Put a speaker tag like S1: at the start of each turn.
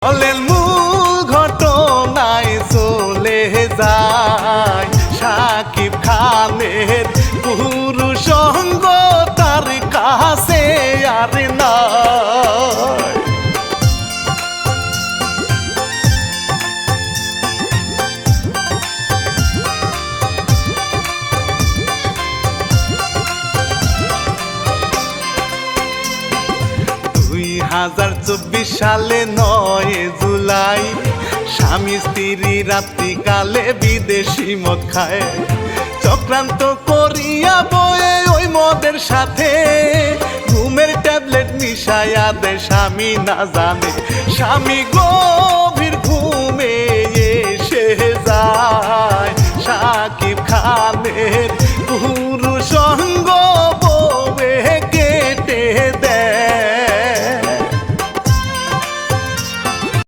S1: চলেন মূল ঘটনায় চলে যায় শাকিব খানের পুরুষ সঙ্গ তার কাছে আর নাই। 2024 সালে 9 জুলাই স্বামী স্ত্রী রাত্রিকালে বিদেশি মদ খায়, চক্রান্ত করিয়া বয়ে ওই মদের সাথে ঘুমের ট্যাবলেট মিশাইয়া দেয় স্বামী না জানে। স্বামী গভীর ঘুমে এসে যায় শাকিব খানের